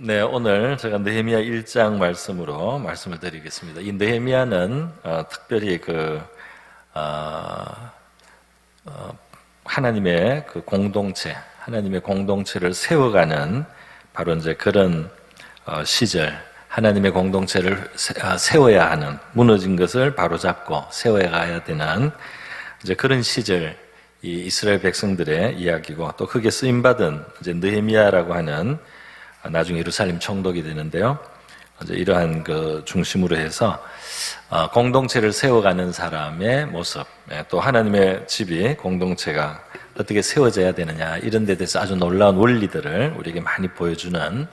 네, 오늘 제가 느헤미야 1장 말씀으로 말씀을 드리겠습니다. 이 느헤미야는 특별히 하나님의 그 공동체, 하나님의 공동체를 세워가는 바로 이제 그런 시절, 하나님의 공동체를 세워야 하는, 무너진 것을 바로잡고 세워야 가야 되는 이제 그런 시절, 이 이스라엘 백성들의 이야기고, 또 그게 쓰임받은 이제 느헤미야라고 하는 나중에 예루살렘 총독이 되는데요. 이제 이러한 그 중심으로 해서 공동체를 세워가는 사람의 모습, 또 하나님의 집이 공동체가 어떻게 세워져야 되느냐, 이런 데 대해서 아주 놀라운 원리들을 우리에게 많이 보여주는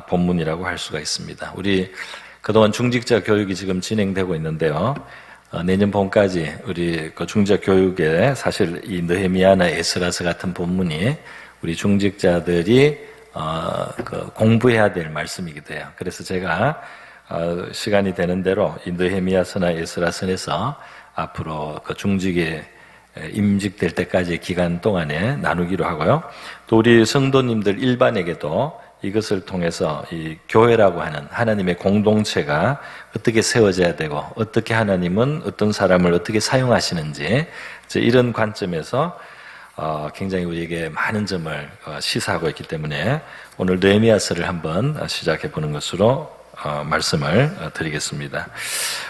본문이라고 할 수가 있습니다. 우리 그동안 중직자 교육이 지금 진행되고 있는데요. 내년 봄까지 우리 그 중직자 교육에 사실 이 느헤미야나 에스라서 같은 본문이 우리 중직자들이 공부해야 될 말씀이기도 해요. 그래서 제가 시간이 되는 대로 이 느헤미야서나 에스라서에서 앞으로 그 중직에 임직될 때까지의 기간 동안에 나누기로 하고요. 또 우리 성도님들 일반에게도 이것을 통해서 이 교회라고 하는 하나님의 공동체가 어떻게 세워져야 되고, 어떻게 하나님은 어떤 사람을 어떻게 사용하시는지, 이런 관점에서 굉장히 우리에게 많은 점을 시사하고 있기 때문에 오늘 느헤미야서를 한번 시작해 보는 것으로 말씀을 드리겠습니다.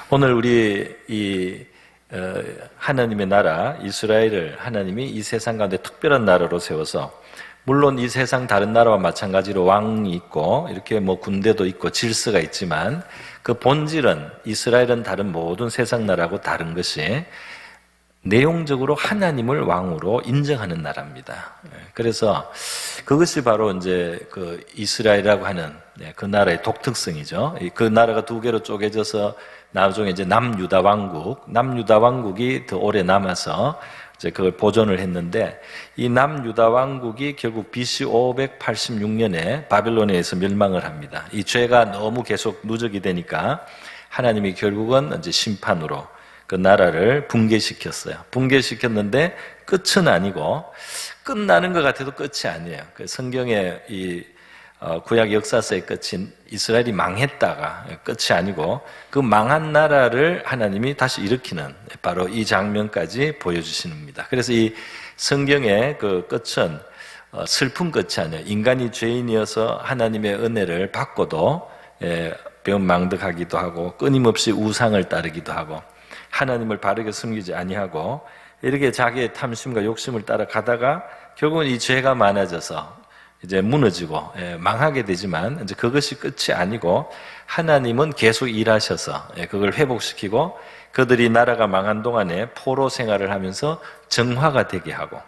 오늘 우리 이 하나님의 나라 이스라엘을 하나님이 이 세상 가운데 특별한 나라로 세워서, 물론 이 세상 다른 나라와 마찬가지로 왕이 있고 이렇게 뭐 군대도 있고 질서가 있지만, 그 본질은 이스라엘은 다른 모든 세상 나라하고 다른 것이 내용적으로 하나님을 왕으로 인정하는 나라입니다. 그래서 그것이 바로 이제 그 이스라엘이라고 하는 그 나라의 독특성이죠. 그 나라가 두 개로 쪼개져서 나중에 이제 남유다 왕국이 더 오래 남아서 이제 그걸 보존을 했는데, 이 남유다 왕국이 결국 BC 586년에 바벨론에서 멸망을 합니다. 이 죄가 너무 계속 누적이 되니까 하나님이 결국은 이제 심판으로 그 나라를 붕괴시켰어요. 붕괴시켰는데 끝은 아니고, 끝나는 것 같아도 끝이 아니에요. 그 성경의 이 구약 역사서의 끝인 이스라엘이 망했다가 끝이 아니고, 그 망한 나라를 하나님이 다시 일으키는 바로 이 장면까지 보여주십니다. 그래서 이 성경의 그 끝은 슬픈 끝이 아니에요. 인간이 죄인이어서 하나님의 은혜를 받고도 배은망덕하기도 하고, 끊임없이 우상을 따르기도 하고, 하나님을 바르게 섬기지 아니하고, 이렇게 자기의 탐심과 욕심을 따라가다가 결국은 이 죄가 많아져서 이제 무너지고 망하게 되지만, 이제 그것이 끝이 아니고 하나님은 계속 일하셔서 그걸 회복시키고, 그들이 나라가 망한 동안에 포로 생활을 하면서 정화가 되게 하고,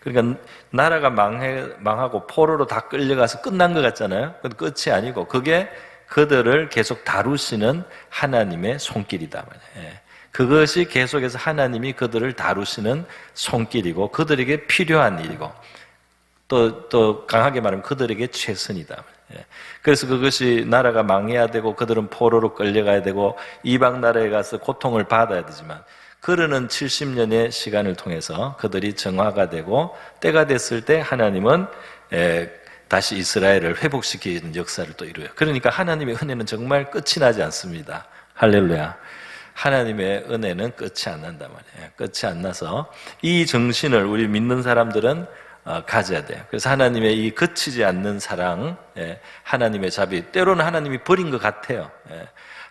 그러니까 나라가 망하고 포로로 다 끌려가서 끝난 것 같잖아요. 근데 끝이 아니고 그게 그들을 계속 다루시는 하나님의 손길이다. 그것이 계속해서 하나님이 그들을 다루시는 손길이고, 그들에게 필요한 일이고, 또 강하게 말하면 그들에게 최선이다. 그래서 그것이 나라가 망해야 되고, 그들은 포로로 끌려가야 되고, 이방 나라에 가서 고통을 받아야 되지만, 그러는 70년의 시간을 통해서 그들이 정화가 되고, 때가 됐을 때 하나님은 다시 이스라엘을 회복시키는 역사를 또 이루어요. 그러니까 하나님의 은혜는 정말 끝이 나지 않습니다. 할렐루야. 하나님의 은혜는 끝이 안 난단 말이에요. 끝이 안 나서 이 정신을 우리 믿는 사람들은 가져야 돼요. 그래서 하나님의 이 그치지 않는 사랑, 하나님의 자비, 때로는 하나님이 버린 것 같아요.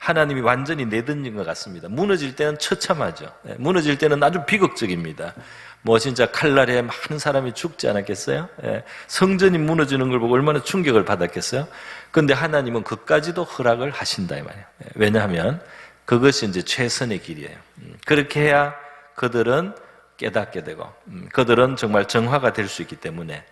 하나님이 완전히 내던진 것 같습니다. 무너질 때는 처참하죠. 무너질 때는 아주 비극적입니다. 뭐 진짜 칼날에 많은 사람이 죽지 않았겠어요? 성전이 무너지는 걸 보고 얼마나 충격을 받았겠어요? 그런데 하나님은 그까지도 허락을 하신다 이 말이에요. 왜냐하면 그것이 이제 최선의 길이에요. 그렇게 해야 그들은 깨닫게 되고, 그들은 정말 정화가 될 수 있기 때문에,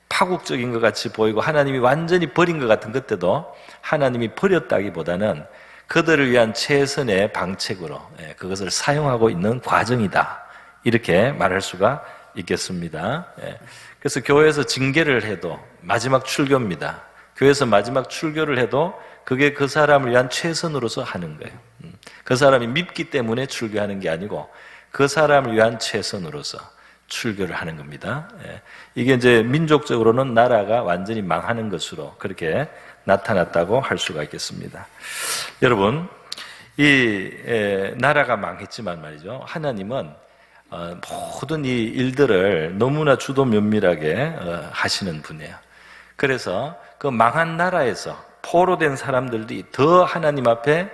파국적인 것 같이 보이고 하나님이 완전히 버린 것 같은 그때도 하나님이 버렸다기보다는 그들을 위한 최선의 방책으로 그것을 사용하고 있는 과정이다, 이렇게 말할 수가 있겠습니다. 그래서 교회에서 징계를 해도 마지막 출교입니다. 교회에서 마지막 출교를 해도 그게 그 사람을 위한 최선으로서 하는 거예요. 그 사람이 밉기 때문에 출교하는 게 아니고 그 사람을 위한 최선으로서 출교를 하는 겁니다. 이게 이제 민족적으로는 나라가 완전히 망하는 것으로 그렇게 나타났다고 할 수가 있겠습니다. 여러분, 이 나라가 망했지만 말이죠. 하나님은 모든 이 일들을 너무나 주도 면밀하게 하시는 분이에요. 그래서 그 망한 나라에서 포로된 사람들이 더 하나님 앞에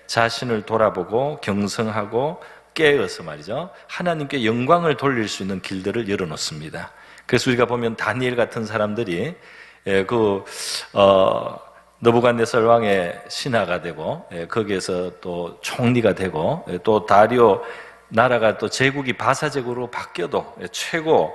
자신을 돌아보고 경성하고 깨어서 말이죠. 하나님께 영광을 돌릴 수 있는 길들을 열어놓습니다. 그래서 우리가 보면 다니엘 같은 사람들이 느부갓네살 왕의 신하가 되고 거기에서 또 총리가 되고 또 다리오 나라가 또 제국이 바사 제국으로 바뀌어도 최고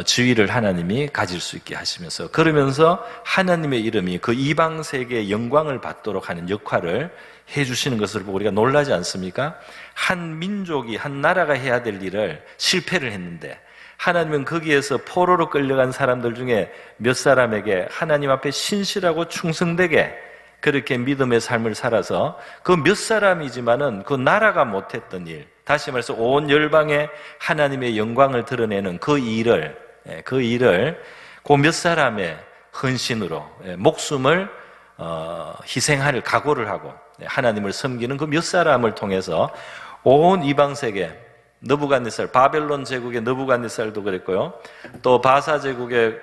지위를 하나님이 가질 수 있게 하시면서 그러면서 하나님의 이름이 그 이방 세계의 영광을 받도록 하는 역할을 해주시는 것을 보고 우리가 놀라지 않습니까? 한 민족이 한 나라가 해야 될 일을 실패를 했는데 하나님은 거기에서 포로로 끌려간 사람들 중에 몇 사람에게 하나님 앞에 신실하고 충성되게 그렇게 믿음의 삶을 살아서 그 몇 사람이지만은 그 나라가 못했던 일, 다시 말해서 온 열방에 하나님의 영광을 드러내는 그 일을 그 몇 사람의 헌신으로 목숨을 희생할 각오를 하고 하나님을 섬기는 그 몇 사람을 통해서 온 이방 세계 느부갓네살, 바벨론 제국의 느부갓네살도 그랬고요. 또 바사 제국의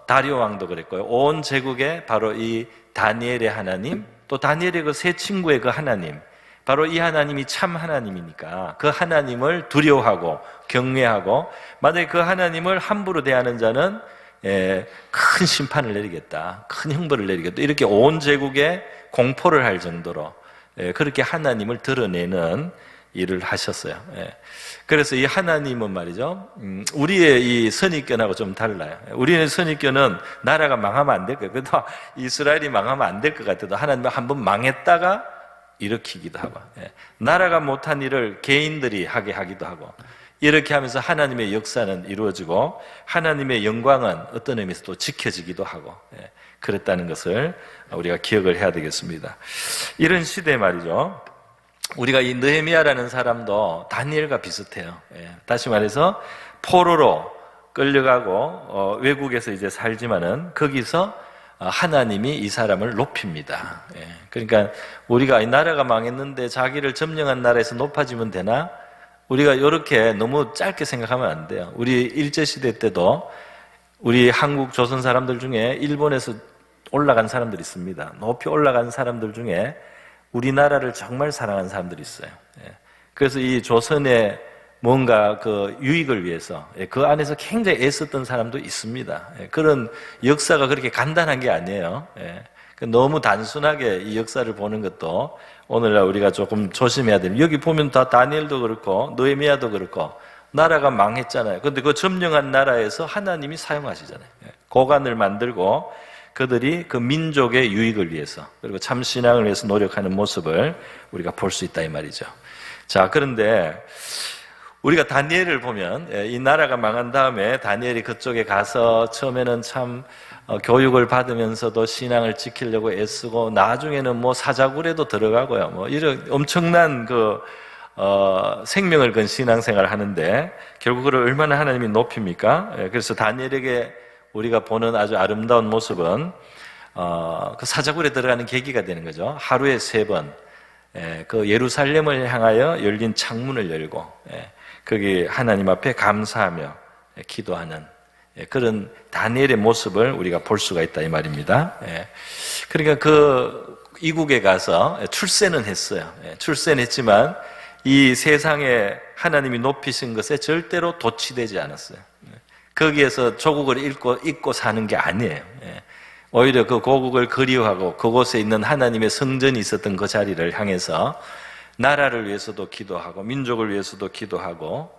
다리오 왕도 그랬고요. 온 제국에 바로 이 다니엘의 하나님, 또 다니엘의 그 세 친구의 그 하나님, 바로 이 하나님이 참 하나님이니까 그 하나님을 두려워하고 경외하고 만약에 그 하나님을 함부로 대하는 자는 큰 심판을 내리겠다, 큰 형벌을 내리겠다, 이렇게 온 제국에 공포를 할 정도로 그렇게 하나님을 드러내는 일을 하셨어요. 그래서 이 하나님은 말이죠, 우리의 이 선입견하고 좀 달라요. 우리의 선입견은 나라가 망하면 안 될 거예요. 그래도 이스라엘이 망하면 안 될 것 같아도 하나님은 한번 망했다가 일으키기도 하고, 나라가 못한 일을 개인들이 하게 하기도 하고, 이렇게 하면서 하나님의 역사는 이루어지고 하나님의 영광은 어떤 의미에서 또 지켜지기도 하고, 그랬다는 것을 우리가 기억을 해야 되겠습니다. 이런 시대에 말이죠, 우리가 이 느헤미야라는 사람도 다니엘과 비슷해요. 다시 말해서 포로로 끌려가고 외국에서 이제 살지만은 거기서 하나님이 이 사람을 높입니다. 그러니까 우리가 이 나라가 망했는데 자기를 점령한 나라에서 높아지면 되나? 우리가 이렇게 너무 짧게 생각하면 안 돼요. 우리 일제시대 때도 우리 한국 조선 사람들 중에 일본에서 올라간 사람들이 있습니다. 높이 올라간 사람들 중에 우리나라를 정말 사랑한 사람들이 있어요. 그래서 이 조선의 뭔가 그 유익을 위해서 그 안에서 굉장히 애썼던 사람도 있습니다. 그런 역사가 그렇게 간단한 게 아니에요. 너무 단순하게 이 역사를 보는 것도 오늘날 우리가 조금 조심해야 됩니다. 여기 보면 다 다니엘도 그렇고 느헤미야도 그렇고 나라가 망했잖아요. 그런데 그 점령한 나라에서 하나님이 사용하시잖아요. 고관을 만들고 그들이 그 민족의 유익을 위해서 그리고 참 신앙을 위해서 노력하는 모습을 우리가 볼 수 있다 이 말이죠. 자, 그런데 우리가 다니엘을 보면 이 나라가 망한 다음에 다니엘이 그쪽에 가서 처음에는 참 교육을 받으면서도 신앙을 지키려고 애쓰고 나중에는 뭐 사자굴에도 들어가고요. 뭐 이런 엄청난 생명을 건 신앙생활을 하는데 결국 그를 얼마나 하나님이 높입니까? 그래서 다니엘에게 우리가 보는 아주 아름다운 모습은 그 사자굴에 들어가는 계기가 되는 거죠. 하루에 3번 그 예루살렘을 향하여 열린 창문을 열고 거기 하나님 앞에 감사하며 기도하는 그런 다니엘의 모습을 우리가 볼 수가 있다 이 말입니다. 그러니까 그 이국에 가서 출세는 했어요. 출세는 했지만 이 세상에 하나님이 높이신 것에 절대로 도취되지 않았어요. 거기에서 조국을 잊고 사는 게 아니에요. 오히려 그 고국을 그리워하고 그곳에 있는 하나님의 성전이 있었던 그 자리를 향해서 나라를 위해서도 기도하고 민족을 위해서도 기도하고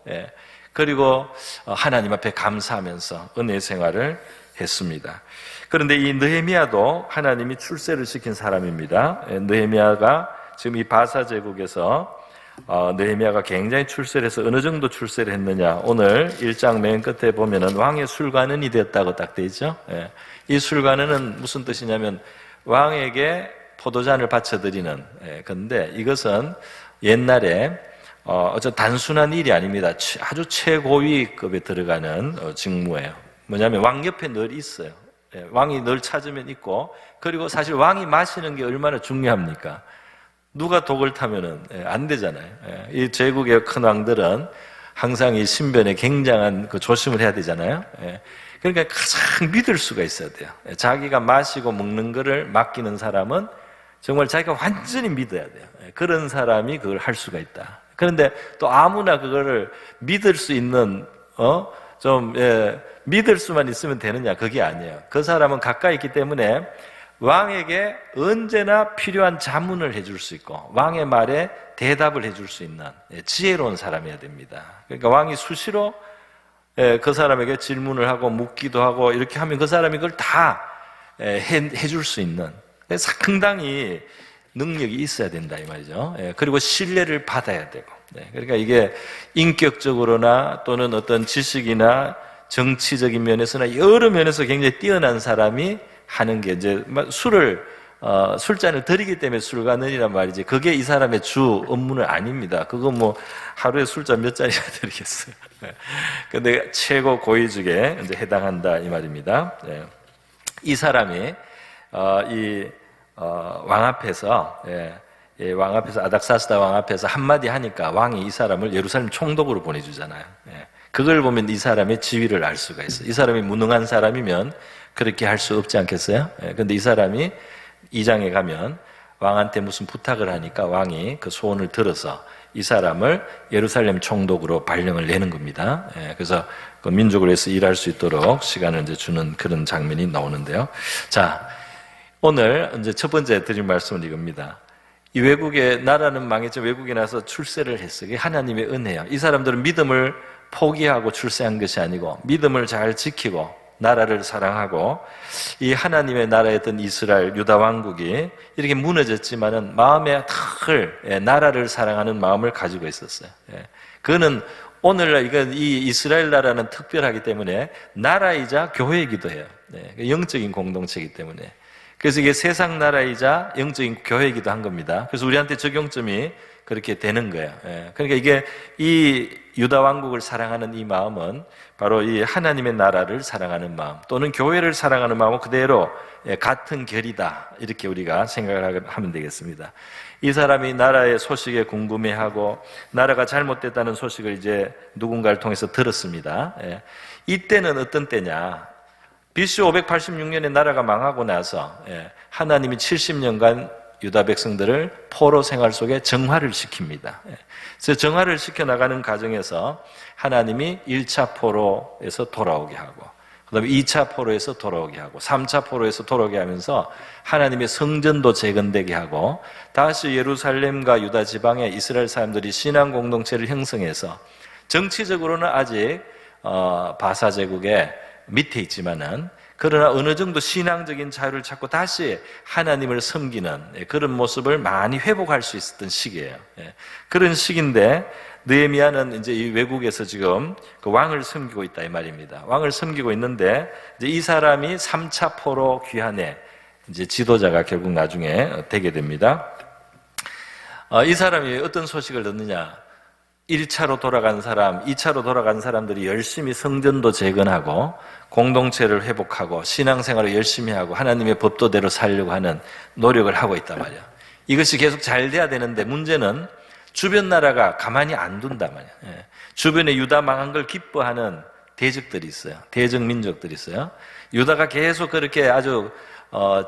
그리고 하나님 앞에 감사하면서 은혜 생활을 했습니다. 그런데 이 느헤미야도 하나님이 출세를 시킨 사람입니다. 느헤미야가 지금 이 바사 제국에서 느헤미야가 굉장히 출세를 해서 어느 정도 출세를 했느냐, 오늘 1장 맨 끝에 보면은 왕의 술관원이 되었다고 딱 되어 있죠. 이 술관원은 무슨 뜻이냐면 왕에게 포도잔을 바쳐드리는 건데 이것은 옛날에 단순한 일이 아닙니다. 아주 최고위급에 들어가는 직무예요. 뭐냐면 왕 옆에 늘 있어요. 왕이 늘 찾으면 있고, 그리고 사실 왕이 마시는 게 얼마나 중요합니까? 누가 독을 타면은 안 되잖아요. 이 제국의 큰 왕들은 항상 이 신변에 굉장한 그 조심을 해야 되잖아요. 그러니까 가장 믿을 수가 있어야 돼요. 자기가 마시고 먹는 거를 맡기는 사람은 정말 자기가 완전히 믿어야 돼요. 그런 사람이 그걸 할 수가 있다. 그런데 또 아무나 그거를 믿을 수 있는 믿을 수만 있으면 되느냐? 그게 아니에요. 그 사람은 가까이 있기 때문에 왕에게 언제나 필요한 자문을 해줄 수 있고 왕의 말에 대답을 해줄 수 있는 지혜로운 사람이어야 됩니다. 그러니까 왕이 수시로 그 사람에게 질문을 하고 묻기도 하고 이렇게 하면 그 사람이 그걸 다 해줄 수 있는 상당히 능력이 있어야 된다 이 말이죠. 그리고 신뢰를 받아야 되고. 그러니까 이게 인격적으로나 또는 어떤 지식이나 정치적인 면에서나 여러 면에서 굉장히 뛰어난 사람이 하는 게 이제 술잔을 드리기 때문에 술관은이란 말이지. 그게 이 사람의 주 업무는 아닙니다. 그거 뭐 하루에 술잔 몇 잔이나 드리겠어요. 근데 최고 고위직에 이제 해당한다 이 말입니다. 이 사람이 왕 앞에서 왕 앞에서 아닥사스다 왕 앞에서 한마디 하니까 왕이 이 사람을 예루살렘 총독으로 보내주잖아요. 그걸 보면 이 사람의 지위를 알 수가 있어요. 이 사람이 무능한 사람이면 그렇게 할 수 없지 않겠어요? 근데 이 사람이 2장에 가면 왕한테 무슨 부탁을 하니까 왕이 그 소원을 들어서 이 사람을 예루살렘 총독으로 발령을 내는 겁니다. 그래서 그 민족을 위해서 일할 수 있도록 시간을 이제 주는 그런 장면이 나오는데요. 자, 오늘 이제 첫 번째 드릴 말씀은 이겁니다. 이 외국에, 나라는 망했지만 외국에 나서 출세를 했어요. 이게 하나님의 은혜예요. 이 사람들은 믿음을 포기하고 출세한 것이 아니고 믿음을 잘 지키고 나라를 사랑하고 이 하나님의 나라였던 이스라엘 유다 왕국이 이렇게 무너졌지만은 마음의 탁을 나라를 사랑하는 마음을 가지고 있었어요. 그거는 오늘날 이 이스라엘 나라는 특별하기 때문에 나라이자 교회이기도 해요. 영적인 공동체이기 때문에. 그래서 이게 세상 나라이자 영적인 교회이기도 한 겁니다. 그래서 우리한테 적용점이 그렇게 되는 거예요. 그러니까 이게 이 유다 왕국을 사랑하는 이 마음은 바로 이 하나님의 나라를 사랑하는 마음 또는 교회를 사랑하는 마음은 그대로 같은 결이다 이렇게 우리가 생각을 하면 되겠습니다. 이 사람이 나라의 소식에 궁금해하고 나라가 잘못됐다는 소식을 이제 누군가를 통해서 들었습니다. 이때는 어떤 때냐? BC 586년에 나라가 망하고 나서 하나님이 70년간 유다 백성들을 포로 생활 속에 정화를 시킵니다. 그래서 정화를 시켜나가는 과정에서 하나님이 1차 포로에서 돌아오게 하고 그 다음에 2차 포로에서 돌아오게 하고 3차 포로에서 돌아오게 하면서 하나님의 성전도 재건되게 하고 다시 예루살렘과 유다 지방에 이스라엘 사람들이 신앙 공동체를 형성해서 정치적으로는 아직 바사 제국의 밑에 있지만은 그러나 어느 정도 신앙적인 자유를 찾고 다시 하나님을 섬기는 그런 모습을 많이 회복할 수 있었던 시기예요. 그런 시기인데 느헤미야는 이제 이 외국에서 지금 그 왕을 섬기고 있다 이 말입니다. 왕을 섬기고 있는데 이제 이 사람이 3차 포로 귀환의 이제 지도자가 결국 나중에 되게 됩니다. 이 사람이 어떤 소식을 듣느냐? 1차로 돌아간 사람, 2차로 돌아간 사람들이 열심히 성전도 재건하고 공동체를 회복하고 신앙생활을 열심히 하고 하나님의 법도대로 살려고 하는 노력을 하고 있단 말이야. 이것이 계속 잘 돼야 되는데 문제는 주변 나라가 가만히 안 둔단 말이야. 주변에 유다 망한 걸 기뻐하는 대적들이 있어요. 대적 민족들이 있어요. 유다가 계속 그렇게 아주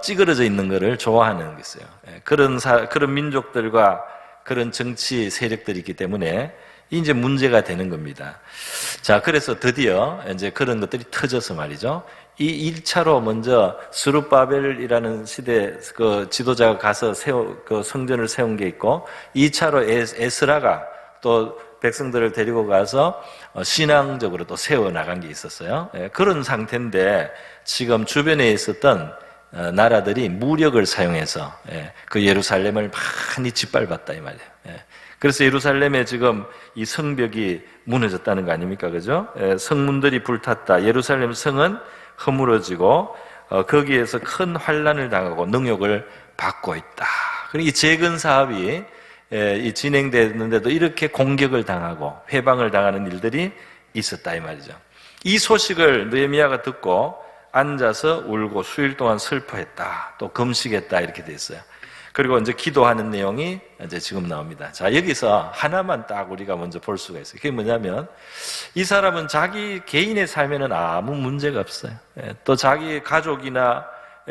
찌그러져 있는 것을 좋아하는 게 있어요. 그런 민족들과 그런 정치 세력들이 있기 때문에 이제 문제가 되는 겁니다. 자, 그래서 드디어 이제 그런 것들이 터져서 말이죠. 이 1차로 먼저 스룹바벨이라는 시대 그 지도자가 가서 그 성전을 세운 게 있고 2차로 에스라가 또 백성들을 데리고 가서 신앙적으로 또 세워 나간 게 있었어요. 그런 상태인데 지금 주변에 있었던 나라들이 무력을 사용해서 그 예루살렘을 많이 짓밟았다 이 말이에요. 그래서 예루살렘에 지금 이 성벽이 무너졌다는 거 아닙니까? 그죠? 성문들이 불탔다. 예루살렘 성은 허물어지고 거기에서 큰 환난을 당하고 능욕을 받고 있다. 그리고 이 재건 사업이 이 진행되는데도 이렇게 공격을 당하고 회방을 당하는 일들이 있었다 이 말이죠. 이 소식을 느헤미야가 듣고 앉아서 울고 수일 동안 슬퍼했다. 또 금식했다 이렇게 돼 있어요. 그리고 이제 기도하는 내용이 이제 지금 나옵니다. 자, 여기서 하나만 딱 우리가 먼저 볼 수가 있어요. 그게 뭐냐면 이 사람은 자기 개인의 삶에는 아무 문제가 없어요. 또 자기 가족이나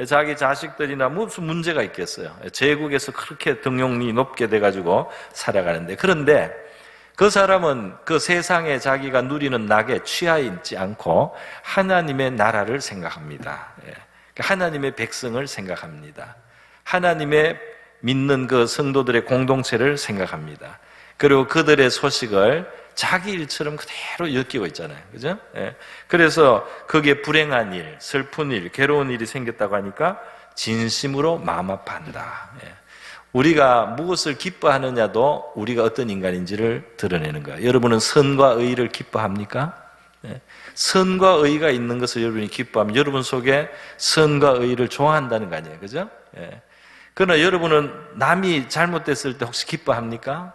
자기 자식들이나 무슨 문제가 있겠어요. 제국에서 그렇게 등용이 높게 돼가지고 살아가는데, 그런데 그 사람은 그 세상에 자기가 누리는 낙에 취하 있지 않고 하나님의 나라를 생각합니다. 하나님의 백성을 생각합니다. 하나님의 믿는 그 성도들의 공동체를 생각합니다. 그리고 그들의 소식을 자기 일처럼 그대로 엮이고 있잖아요. 그죠? 그래서 거기에 불행한 일, 슬픈 일, 괴로운 일이 생겼다고 하니까 진심으로 마음 아파한다. 우리가 무엇을 기뻐하느냐도 우리가 어떤 인간인지를 드러내는 거예요. 여러분은 선과 의를 기뻐합니까? 선과 의가 있는 것을 여러분이 기뻐하면 여러분 속에 선과 의를 좋아한다는 거 아니에요. 그죠? 그러나 여러분은 남이 잘못됐을 때 혹시 기뻐합니까?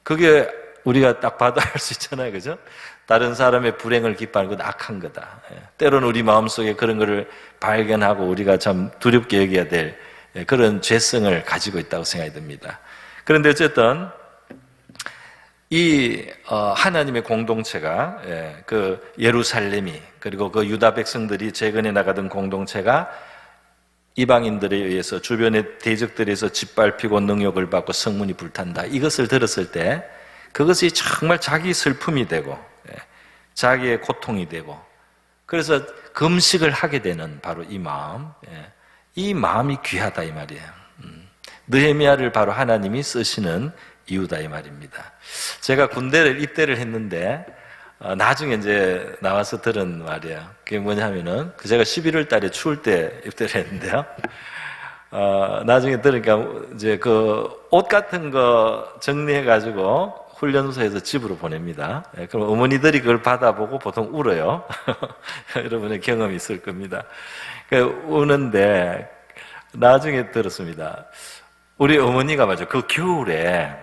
그게 우리가 딱 봐도 알 수 있잖아요. 그죠? 다른 사람의 불행을 기뻐하는 건 악한 거다. 때로는 우리 마음속에 그런 거를 발견하고 우리가 참 두렵게 여겨야 될 그런 죄성을 가지고 있다고 생각이 듭니다. 그런데 어쨌든 이 하나님의 공동체가, 그 예루살렘이, 그리고 그 유다 백성들이 재건해 나가던 공동체가 이방인들에 의해서 주변의 대적들에서 짓밟히고 능욕을 받고 성문이 불탄다, 이것을 들었을 때 그것이 정말 자기 슬픔이 되고 자기의 고통이 되고, 그래서 금식을 하게 되는 바로 이 마음, 이 마음이 귀하다 이 말이에요. 느헤미야를 바로 하나님이 쓰시는 이유다 이 말입니다. 제가 군대를 입대를 했는데 나중에 이제 나와서 들은 말이에요. 그게 뭐냐면은 제가 11월 달에 추울 때 입대를 했는데요. 나중에 들으니까 이제 그 옷 같은 거 정리해가지고 훈련소에서 집으로 보냅니다. 그럼 어머니들이 그걸 받아보고 보통 울어요. 여러분의 경험이 있을 겁니다. 우는데 나중에 들었습니다. 우리 어머니가 맞아 그 겨울에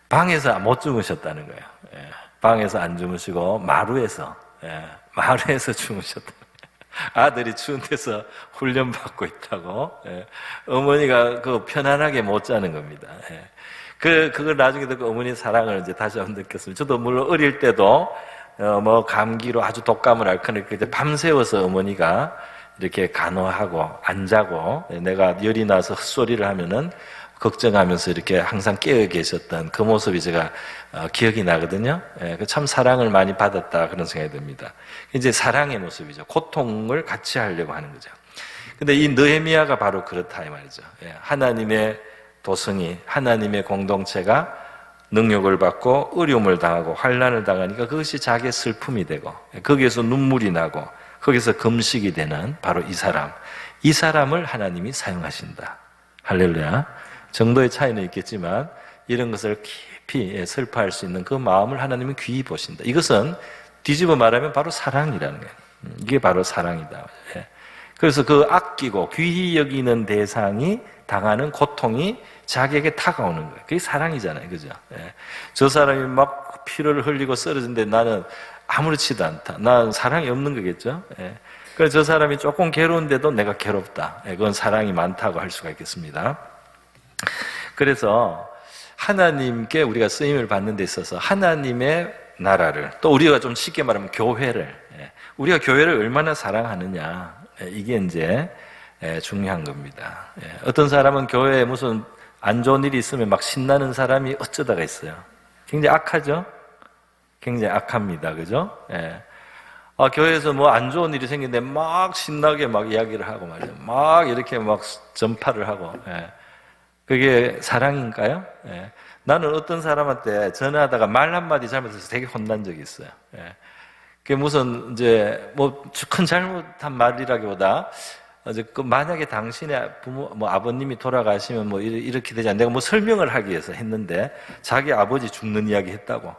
방에서 못 주무셨다는 거예요. 방에서 안 주무시고 마루에서 주무셨다. 아들이 추운 데서 훈련 받고 있다고. 어머니가 그 편안하게 못 자는 겁니다. 그걸 나중에 듣고 어머니의 사랑을 이제 다시 한번 느꼈습니다. 저도 물론 어릴 때도 뭐 감기로 아주 독감을 앓거나 이제 밤새워서 어머니가 이렇게 간호하고 안 자고 내가 열이 나서 헛소리를 하면은 걱정하면서 이렇게 항상 깨어 계셨던 그 모습이 제가 기억이 나거든요. 참 사랑을 많이 받았다 그런 생각이 듭니다. 이제 사랑의 모습이죠. 고통을 같이 하려고 하는 거죠. 근데 이 느헤미야가 바로 그렇다 이 말이죠. 하나님의 도성이, 하나님의 공동체가 능욕을 받고 어려움을 당하고 환난을 당하니까 그것이 자기의 슬픔이 되고 거기에서 눈물이 나고 거기서 금식이 되는 바로 이 사람을 하나님이 사용하신다. 할렐루야. 정도의 차이는 있겠지만 이런 것을 깊이 슬퍼할 수 있는 그 마음을 하나님은 귀히 보신다. 이것은 뒤집어 말하면 바로 사랑이라는 거예요. 이게 바로 사랑이다. 그래서 그 아끼고 귀히 여기는 대상이 당하는 고통이 자기에게 다가오는 거예요. 그게 사랑이잖아요. 그죠? 저 사람이 막 피를 흘리고 쓰러진데 나는 아무렇지도 않다. 난 사랑이 없는 거겠죠? 그래서 저 사람이 조금 괴로운데도 내가 괴롭다. 그건 사랑이 많다고 할 수가 있겠습니다. 그래서 하나님께 우리가 쓰임을 받는 데 있어서 하나님의 나라를, 또 우리가 좀 쉽게 말하면 교회를, 우리가 교회를 얼마나 사랑하느냐, 이게 이제 중요한 겁니다. 어떤 사람은 교회에 무슨 안 좋은 일이 있으면 막 신나는 사람이 어쩌다가 있어요. 굉장히 악하죠? 굉장히 악합니다. 그죠? 교회에서 뭐 안 좋은 일이 생기는데 막 신나게 막 이야기를 하고 말이에요. 막 이렇게 막 전파를 하고. 그게 사랑인가요? 나는 어떤 사람한테 전화하다가 말 한마디 잘못해서 되게 혼난 적이 있어요. 그게 무슨 이제 뭐 큰 잘못한 말이라기보다 그 만약에 당신의 부모, 뭐 아버님이 돌아가시면 뭐 이렇게 되지 않나, 내가 뭐 설명을 하기 위해서 했는데 자기 아버지 죽는 이야기 했다고.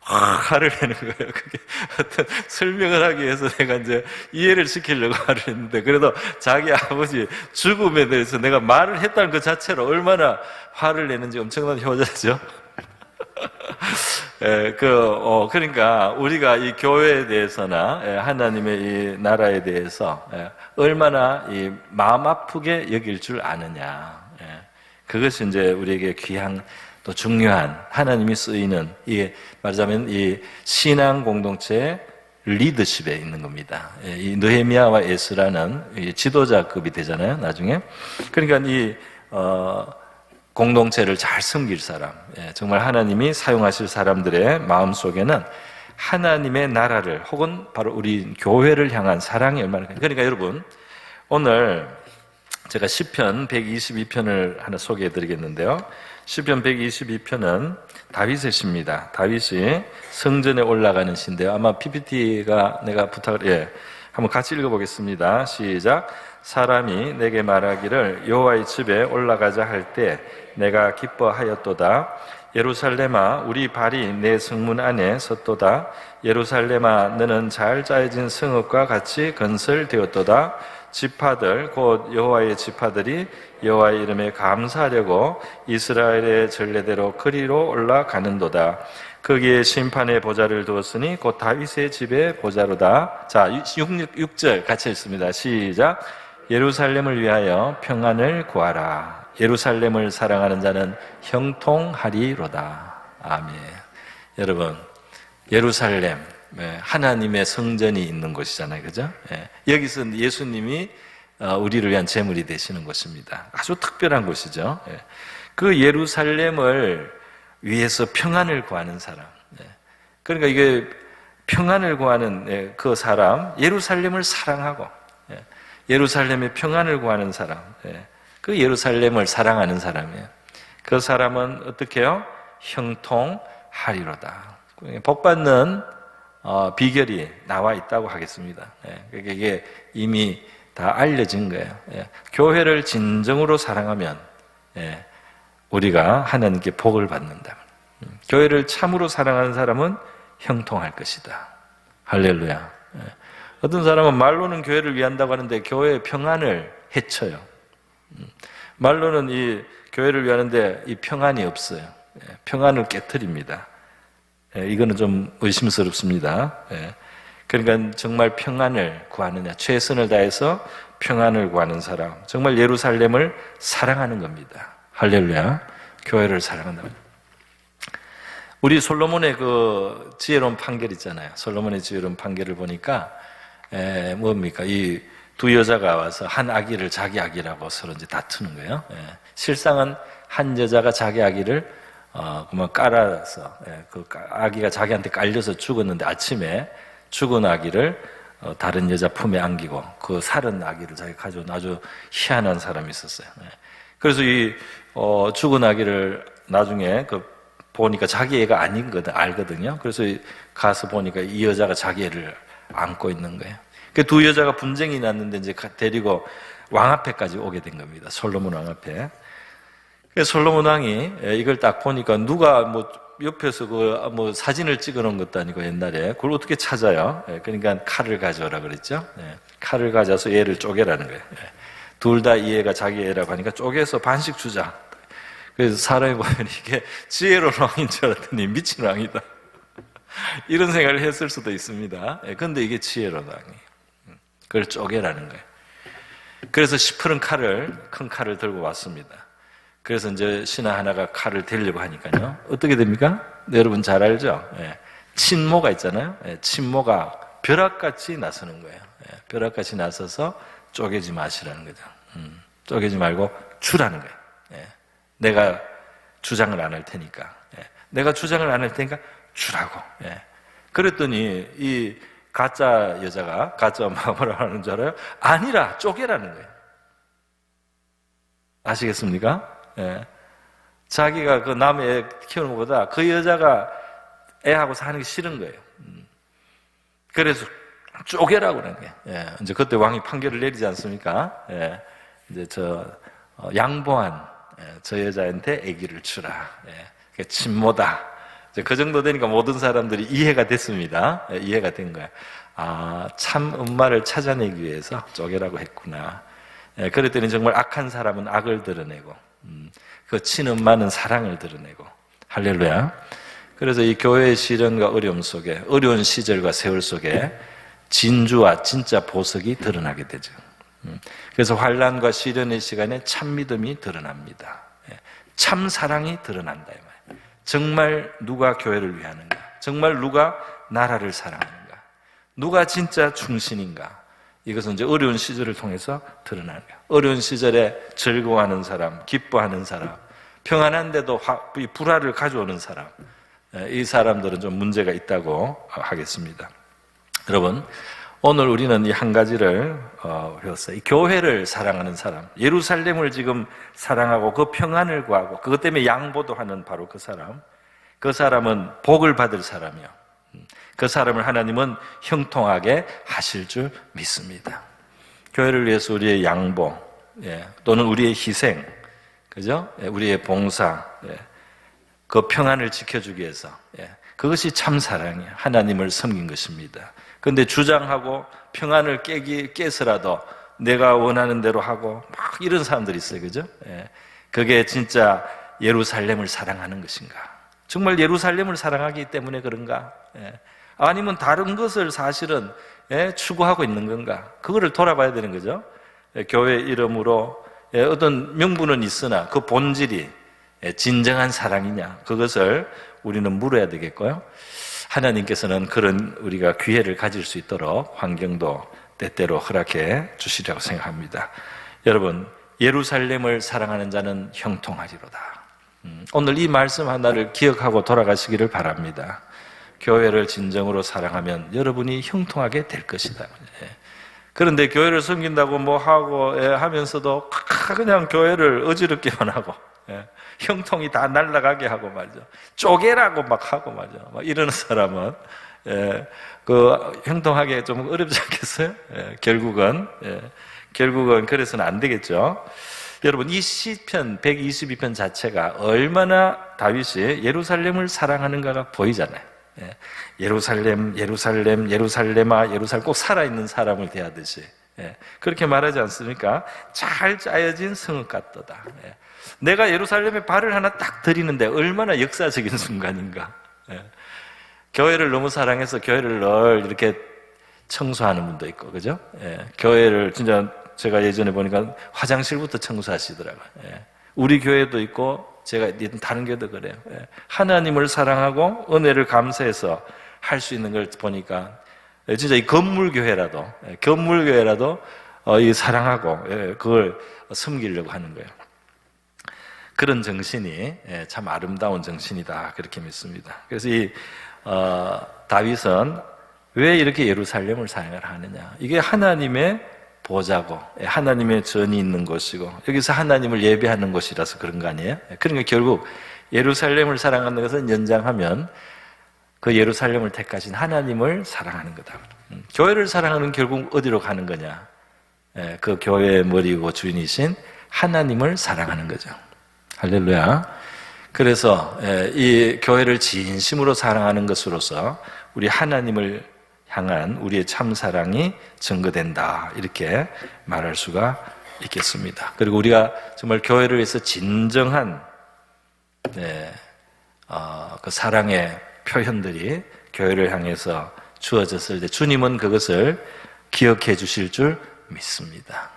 화를 내는 거예요. 그게 어떤 설명을 하기 위해서 내가 이제 이해를 시키려고 화를 했는데, 그래도 자기 아버지 죽음에 대해서 내가 말을 했다는 그 자체로 얼마나 화를 내는지 엄청난 효자죠. 그러니까 우리가 이 교회에 대해서나 하나님의 이 나라에 대해서 얼마나 이 마음 아프게 여길 줄 아느냐. 그것이 이제 우리에게 귀한 또 중요한 하나님이 쓰이는, 이게 말하자면 이 신앙 공동체의 리더십에 있는 겁니다. 이 느헤미야와 에스라는 이 지도자급이 되잖아요, 나중에. 그러니까 이 공동체를 잘 섬길 사람, 정말 하나님이 사용하실 사람들의 마음속에는 하나님의 나라를, 혹은 바로 우리 교회를 향한 사랑이 얼마나, 그러니까 여러분, 오늘 제가 시편 122편을 하나 소개해 드리겠는데요. 시편 122편은 다윗의 시입니다. 다윗이 성전에 올라가는 시인데요. 아마 PPT가 내가 한번 같이 읽어보겠습니다. 시작. 사람이 내게 말하기를 여호와의 집에 올라가자 할 때 내가 기뻐하였도다. 예루살렘아, 우리 발이 내 성문 안에 섰도다. 예루살렘아, 너는 잘 짜여진 성읍과 같이 건설되었도다. 지파들 곧 여호와의 지파들이 여호와의 이름에 감사하려고 이스라엘의 전례대로 그리로 올라가는도다. 거기에 심판의 보좌를 두었으니 곧 다윗의 집의 보좌로다. 자, 6절 같이 읽습니다. 시작. 예루살렘을 위하여 평안을 구하라. 예루살렘을 사랑하는 자는 형통하리로다. 아멘. 여러분, 예루살렘, 하나님의 성전이 있는 곳이잖아요, 그죠? 여기서 예수님이 우리를 위한 제물이 되시는 곳입니다. 아주 특별한 곳이죠. 그 예루살렘을 위해서 평안을 구하는 사람. 그러니까 이게 평안을 구하는 그 사람, 예루살렘을 사랑하고 예루살렘의 평안을 구하는 사람, 그 예루살렘을 사랑하는 사람이에요. 그 사람은 어떻게 해요? 형통하리로다. 복받는 비결이 나와 있다고 하겠습니다. 이게 이미 다 알려진 거예요. 교회를 진정으로 사랑하면 우리가 하나님께 복을 받는다. 교회를 참으로 사랑하는 사람은 형통할 것이다. 할렐루야. 어떤 사람은 말로는 교회를 위한다고 하는데 교회의 평안을 해쳐요. 말로는 이 교회를 위하는데 이 평안이 없어요. 평안을 깨트립니다. 이거는 좀 의심스럽습니다. 그러니까 정말 평안을 구하느냐, 최선을 다해서 평안을 구하는 사람, 정말 예루살렘을 사랑하는 겁니다. 할렐루야. 교회를 사랑한다. 우리 솔로몬의 그 지혜로운 판결 있잖아요. 솔로몬의 지혜로운 판결을 보니까 뭡니까? 이 두 여자가 와서 한 아기를 자기 아기라고 서로 이제 다투는 거예요. 실상은 한 여자가 자기 아기를 그만 깔아서 그 아기가 자기한테 깔려서 죽었는데 아침에 죽은 아기를 다른 여자 품에 안기고 그 살은 아기를 자기 가져온 아주 희한한 사람이 있었어요. 그래서 이 죽은 아기를 나중에 보니까 자기 애가 아닌 거든 알거든요. 그래서 가서 보니까 이 여자가 자기 애를 안고 있는 거예요. 그 두 여자가 분쟁이 났는데 이제 데리고 왕 앞에까지 오게 된 겁니다. 솔로몬 왕 앞에. 솔로몬 왕이 이걸 딱 보니까 누가 뭐 옆에서 뭐 사진을 찍어 놓은 것도 아니고 옛날에 그걸 어떻게 찾아요? 그러니까 칼을 가져오라 그랬죠. 칼을 가져서 얘를 쪼개라는 거예요. 둘 다 이 애가 자기 애라고 하니까 쪼개서 반씩 주자. 그래서 사람이 보면 이게 지혜로운 왕인 줄 알았더니 미친 왕이다. 이런 생각을 했을 수도 있습니다. 그런데 이게 지혜로운 왕이에요. 그걸 쪼개라는 거예요. 그래서 시퍼런 큰 칼을 들고 왔습니다. 그래서 이제 신하 하나가 칼을 대려고 하니까요. 어떻게 됩니까? 네, 여러분 잘 알죠? 친모가 있잖아요. 친모가 벼락같이 나서는 거예요. 벼락같이 나서서 쪼개지 마시라는 거죠. 쪼개지 말고 주라는 거예요. 내가 주장을 안 할 테니까. 내가 주장을 안 할 테니까 주라고. 그랬더니 이 가짜 여자가 가짜 엄마가 뭐라고 하는 줄 알아요? 아니라 쪼개라는 거예요. 아시겠습니까? 자기가 그 남의 애 키우는 것보다 그 여자가 애하고 사는 게 싫은 거예요. 그래서 쪼개라고 그러는 거예요. 이제 그때 왕이 판결을 내리지 않습니까? 이제 양보한 저 여자한테 아기를 주라. 친모다. 이제 그 정도 되니까 모든 사람들이 이해가 됐습니다. 이해가 된 거야. 아, 참 엄마를 찾아내기 위해서 쪼개라고 했구나. 그랬더니 정말 악한 사람은 악을 드러내고, 그 친엄마는 사랑을 드러내고. 할렐루야. 그래서 이 교회의 시련과 어려움 속에, 어려운 시절과 세월 속에 진주와 진짜 보석이 드러나게 되죠. 그래서 환난과 시련의 시간에 참 믿음이 드러납니다. 참 사랑이 드러난다 이 말이에요. 정말 누가 교회를 위하는가? 정말 누가 나라를 사랑하는가? 누가 진짜 충신인가? 이것은 이제 어려운 시절을 통해서 드러나는 거예요. 어려운 시절에 즐거워하는 사람, 기뻐하는 사람, 평안한데도 불화를 가져오는 사람, 이 사람들은 좀 문제가 있다고 하겠습니다. 여러분, 오늘 우리는 이 한 가지를 배웠어요. 이 교회를 사랑하는 사람, 예루살렘을 지금 사랑하고 그 평안을 구하고 그것 때문에 양보도 하는 바로 그 사람은 복을 받을 사람이요. 그 사람을 하나님은 형통하게 하실 줄 믿습니다. 교회를 위해서 우리의 양보, 또는 우리의 희생, 그죠? 우리의 봉사, 그 평안을 지켜주기 위해서, 그것이 참 사랑이에요. 하나님을 섬긴 것입니다. 그런데 주장하고 평안을 깨서라도 내가 원하는 대로 하고 막 이런 사람들이 있어요, 그죠? 그게 진짜 예루살렘을 사랑하는 것인가? 정말 예루살렘을 사랑하기 때문에 그런가? 아니면 다른 것을 사실은 추구하고 있는 건가? 그거를 돌아봐야 되는 거죠. 교회 이름으로 어떤 명분은 있으나 그 본질이 진정한 사랑이냐? 그것을 우리는 물어야 되겠고요. 하나님께서는 그런 우리가 기회를 가질 수 있도록 환경도 때때로 허락해 주시려고 생각합니다. 여러분, 예루살렘을 사랑하는 자는 형통하리로다. 오늘 이 말씀 하나를 기억하고 돌아가시기를 바랍니다. 교회를 진정으로 사랑하면 여러분이 형통하게 될 것이다. 그런데 교회를 섬긴다고 뭐 하고 하면서도 그냥 교회를 어지럽게만 하고 형통이 다 날아가게 하고 말이죠. 쪼개라고 막 하고 말이죠. 막 이러는 사람은 그 형통하게 좀 어렵지 않겠어요? 결국은 그래서는 안 되겠죠. 여러분, 이 시편 122편 자체가 얼마나 다윗이 예루살렘을 사랑하는가가 보이잖아요. 예루살렘, 예루살렘, 예루살렘아, 예루살렘, 꼭 살아있는 사람을 대하듯이 그렇게 말하지 않습니까? 잘 짜여진 성읍 같도다. 내가 예루살렘에 발을 하나 딱 들이는데 얼마나 역사적인 순간인가. 교회를 너무 사랑해서 교회를 늘 이렇게 청소하는 분도 있고, 그죠? 교회를 진짜 제가 예전에 보니까 화장실부터 청소하시더라고요. 우리 교회도 있고 제가 다른 교회도 그래요. 하나님을 사랑하고 은혜를 감사해서 할 수 있는 걸 보니까 진짜 이 건물교회라도 이 사랑하고 그걸 섬기려고 하는 거예요. 그런 정신이 참 아름다운 정신이다, 그렇게 믿습니다. 그래서 다윗은 왜 이렇게 예루살렘을 사랑을 하느냐? 이게 하나님의 보자고 하나님의 전이 있는 곳이고 여기서 하나님을 예배하는 곳이라서 그런 거 아니에요? 그러니까 결국 예루살렘을 사랑하는 것은 연장하면 그 예루살렘을 택하신 하나님을 사랑하는 거다. 교회를 사랑하는 결국 어디로 가는 거냐? 그 교회의 머리고 주인이신 하나님을 사랑하는 거죠. 할렐루야. 그래서 이 교회를 진심으로 사랑하는 것으로서 우리 하나님을 향한 우리의 참 사랑이 증거된다, 이렇게 말할 수가 있겠습니다. 그리고 우리가 정말 교회를 위해서 진정한 그 사랑의 표현들이 교회를 향해서 주어졌을 때 주님은 그것을 기억해 주실 줄 믿습니다.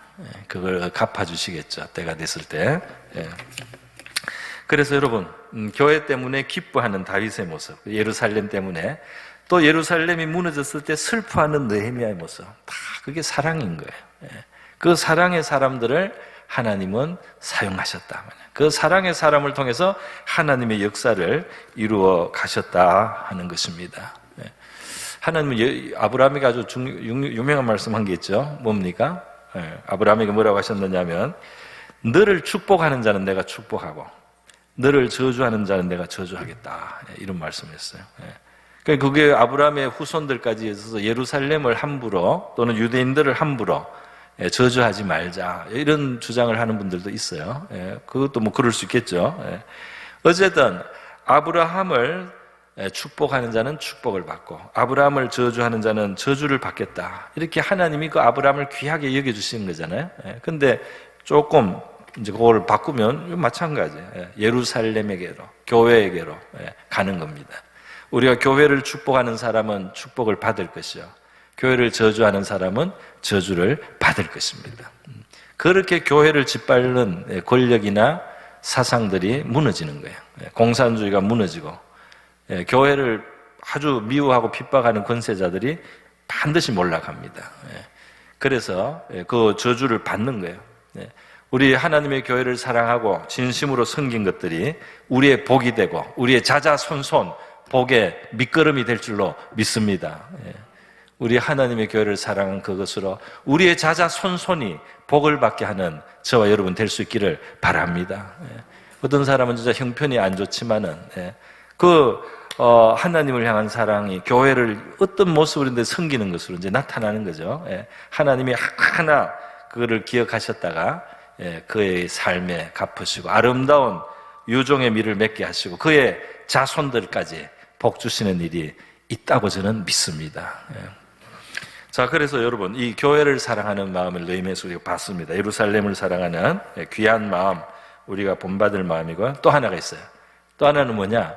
그걸 갚아주시겠죠, 때가 됐을 때. 그래서 여러분, 교회 때문에 기뻐하는 다윗의 모습, 예루살렘 때문에, 또 예루살렘이 무너졌을 때 슬퍼하는 느헤미야의 모습, 다 그게 사랑인 거예요. 그 사랑의 사람들을 하나님은 사용하셨다. 그 사랑의 사람을 통해서 하나님의 역사를 이루어 가셨다 하는 것입니다. 하나님은 아브라함에게 아주 유명한 말씀한 게 있죠. 뭡니까? 아브라함에게 뭐라고 하셨느냐면, 너를 축복하는 자는 내가 축복하고 너를 저주하는 자는 내가 저주하겠다, 이런 말씀을 했어요. 그러니까 그게 아브라함의 후손들까지 있어서 예루살렘을 함부로 또는 유대인들을 함부로 저주하지 말자, 이런 주장을 하는 분들도 있어요. 그것도 뭐 그럴 수 있겠죠. 어쨌든 아브라함을 축복하는 자는 축복을 받고 아브라함을 저주하는 자는 저주를 받겠다. 이렇게 하나님이 그 아브라함을 귀하게 여겨주시는 거잖아요. 근데 조금 이제 그걸 바꾸면 마찬가지예요. 예루살렘에게로, 교회에게로 가는 겁니다. 우리가 교회를 축복하는 사람은 축복을 받을 것이요, 교회를 저주하는 사람은 저주를 받을 것입니다. 그렇게 교회를 짓밟는 권력이나 사상들이 무너지는 거예요. 공산주의가 무너지고 교회를 아주 미워하고 핍박하는 권세자들이 반드시 몰락합니다. 그래서 그 저주를 받는 거예요. 우리 하나님의 교회를 사랑하고 진심으로 섬긴 것들이 우리의 복이 되고 우리의 자자손손 복의 밑거름이 될 줄로 믿습니다. 우리 하나님의 교회를 사랑한 그것으로 우리의 자자손손이 복을 받게 하는 저와 여러분 될 수 있기를 바랍니다. 어떤 사람은 진짜 형편이 안 좋지만은 하나님을 향한 사랑이 교회를 어떤 모습으로 섬기는 것으로 이제 나타나는 거죠. 하나님이 하나 그거를 기억하셨다가 그의 삶에 갚으시고 아름다운 유종의 미를 맺게 하시고 그의 자손들까지 복 주시는 일이 있다고 저는 믿습니다. 자, 그래서 여러분 이 교회를 사랑하는 마음을 느헤미야에서 우리가 봤습니다. 예루살렘을 사랑하는 귀한 마음, 우리가 본받을 마음이고 또 하나가 있어요. 또 하나는 뭐냐?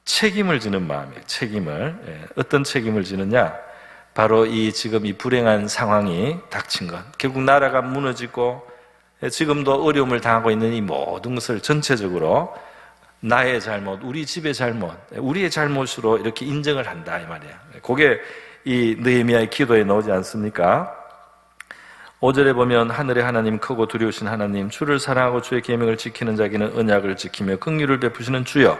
책임을 지는 마음이에요. 책임을. 어떤 책임을 지느냐? 바로 지금 이 불행한 상황이 닥친 것, 결국 나라가 무너지고 지금도 어려움을 당하고 있는 이 모든 것을 전체적으로 나의 잘못, 우리 집의 잘못, 우리의 잘못으로 이렇게 인정을 한다 이 말이에요. 그게 이 느헤미야의 기도에 나오지 않습니까? 5절에 보면 하늘의 하나님, 크고 두려우신 하나님, 주를 사랑하고 주의 계명을 지키는 자에게는 언약을 지키며 긍휼을 베푸시는 주여,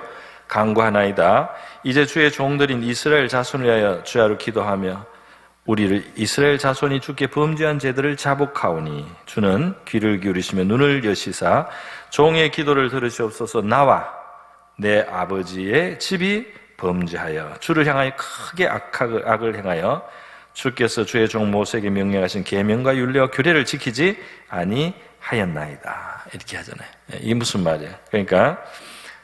간구하나이다. 이제 주의 종들인 이스라엘 자손을 위하여 주야로 기도하며 우리를 이스라엘 자손이 주께 범죄한 죄들을 자복하오니 주는 귀를 기울이시며 눈을 여시사 종의 기도를 들으시옵소서. 나와 내 아버지의 집이 범죄하여 주를 향하여 크게 악을 행하여 주께서 주의 종 모세에게 명령하신 계명과 율례와 규례를 지키지 아니하였나이다. 이렇게 하잖아요. 이게 무슨 말이에요? 그러니까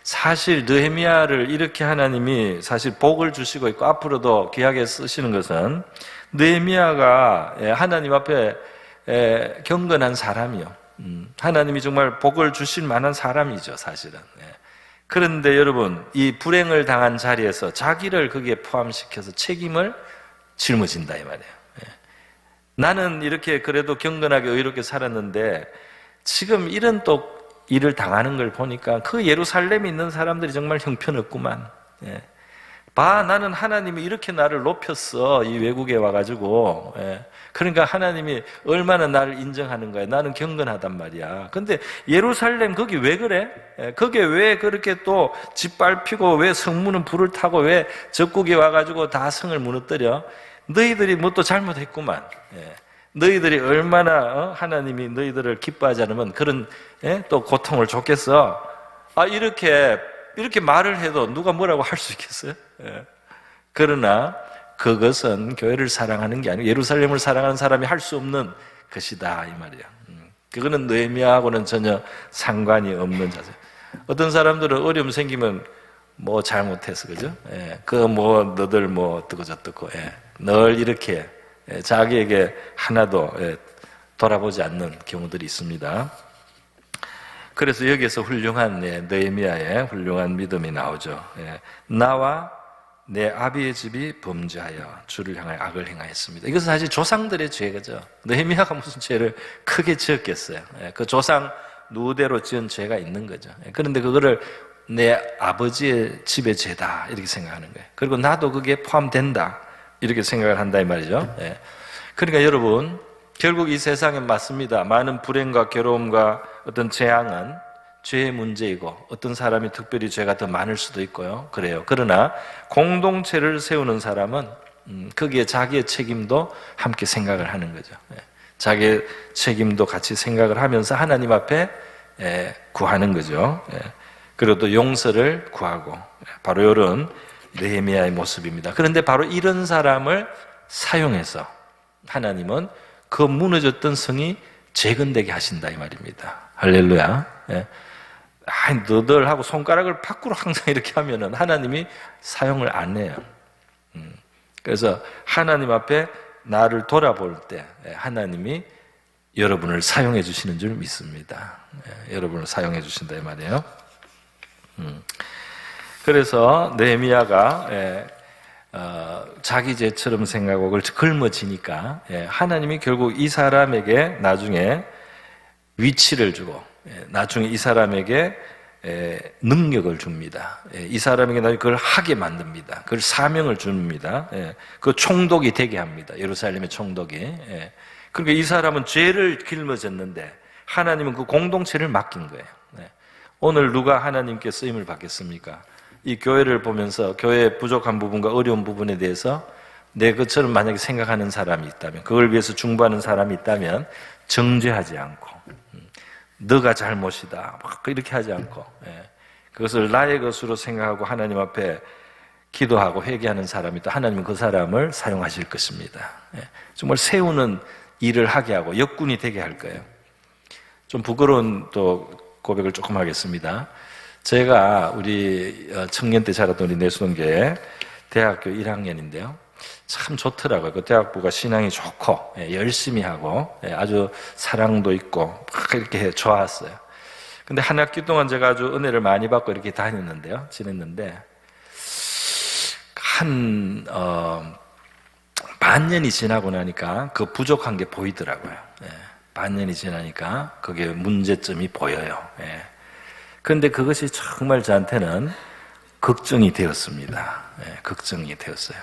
사실 느헤미야를 이렇게 하나님이 사실 복을 주시고 있고 앞으로도 귀하게 쓰시는 것은 느헤미야가 하나님 앞에 경건한 사람이요, 하나님이 정말 복을 주실 만한 사람이죠, 사실은. 그런데 여러분, 이 불행을 당한 자리에서 자기를 거기에 포함시켜서 책임을 짊어진다 이 말이에요. 나는 이렇게 그래도 경건하게 의롭게 살았는데 지금 이런 또 일을 당하는 걸 보니까 그 예루살렘에 있는 사람들이 정말 형편없구만. 봐, 나는 하나님이 이렇게 나를 높였어, 이 외국에 와가지고. 그러니까 하나님이 얼마나 나를 인정하는 거야. 나는 경건하단 말이야. 근데 예루살렘 거기 왜 그래? 거기에 왜 그렇게 또 짓밟히고 왜 성문은 불을 타고 왜 적국이 와가지고 다 성을 무너뜨려? 너희들이 뭐 또 잘못했구만. 너희들이 얼마나 하나님이 너희들을 기뻐하지 않으면 그런 또 고통을 줬겠어. 이렇게 말을 해도 누가 뭐라고 할 수 있겠어요? 그러나 그것은 교회를 사랑하는 게 아니고 예루살렘을 사랑하는 사람이 할 수 없는 것이다 이 말이야. 그거는 느헤미야하고는 전혀 상관이 없는 자세. 어떤 사람들은 어려움 생기면 뭐 잘못해서, 그죠? 너들 뭐 어떻고 저떻고, 늘 이렇게 자기에게 하나도 돌아보지 않는 경우들이 있습니다. 그래서 여기에서 훌륭한 느헤미야의 훌륭한 믿음이 나오죠. 나와 내 아비의 집이 범죄하여 주를 향하여 악을 행하였습니다. 이것은 사실 조상들의 죄죠. 느헤미야가 무슨 죄를 크게 지었겠어요. 그 조상 누대로 지은 죄가 있는 거죠. 그런데 그거를 내 아버지의 집의 죄다 이렇게 생각하는 거예요. 그리고 나도 그게 포함된다 이렇게 생각을 한다 이 말이죠. 그러니까 여러분, 결국 이 세상에 맞습니다. 많은 불행과 괴로움과 어떤 재앙은 죄의 문제이고 어떤 사람이 특별히 죄가 더 많을 수도 있고요. 그래요. 그러나 공동체를 세우는 사람은 거기에 자기의 책임도 함께 생각을 하는 거죠. 자기의 책임도 같이 생각을 하면서 하나님 앞에 구하는 거죠. 그리고 또 용서를 구하고, 바로 이런 느헤미야의 모습입니다. 그런데 바로 이런 사람을 사용해서 하나님은 그 무너졌던 성이 재건되게 하신다 이 말입니다. 할렐루야. 너들 하고 손가락을 밖으로 항상 이렇게 하면은 하나님이 사용을 안 해요. 그래서 하나님 앞에 나를 돌아볼 때 하나님이 여러분을 사용해 주시는 줄 믿습니다. 여러분을 사용해 주신다 이 말이에요. 그래서 느헤미야가 자기 죄처럼 생각하고 그걸 짊어지니까 하나님이 결국 이 사람에게 나중에 위치를 주고 나중에 이 사람에게 능력을 줍니다. 이 사람에게 나중에 그걸 하게 만듭니다. 그걸 사명을 줍니다. 그 총독이 되게 합니다. 예루살렘의 총독이. 그러니까 이 사람은 죄를 짊어졌는데 하나님은 그 공동체를 맡긴 거예요. 오늘 누가 하나님께 쓰임을 받겠습니까? 이 교회를 보면서 교회의 부족한 부분과 어려운 부분에 대해서 내 것처럼 만약에 생각하는 사람이 있다면, 그걸 위해서 중보하는 사람이 있다면 정죄하지 않고 너가 잘못이다 막 이렇게 하지 않고 그것을 나의 것으로 생각하고 하나님 앞에 기도하고 회개하는 사람이 있다. 하나님은 그 사람을 사용하실 것입니다. 정말 세우는 일을 하게 하고 역군이 되게 할 거예요. 좀 부끄러운 또 고백을 조금 하겠습니다. 제가 우리 청년 때 자랐던 우리 내수동교회 대학교 1학년인데요. 참 좋더라고요. 그 대학부가 신앙이 좋고 열심히 하고 아주 사랑도 있고 막 이렇게 좋았어요. 근데 한 학기 동안 제가 아주 은혜를 많이 받고 이렇게 다녔는데요. 지냈는데 한 반년이 지나고 나니까 그 부족한 게 보이더라고요. 반년이 지나니까 그게 문제점이 보여요. 그런데 그것이 정말 저한테는 걱정이 되었습니다. 걱정이 되었어요.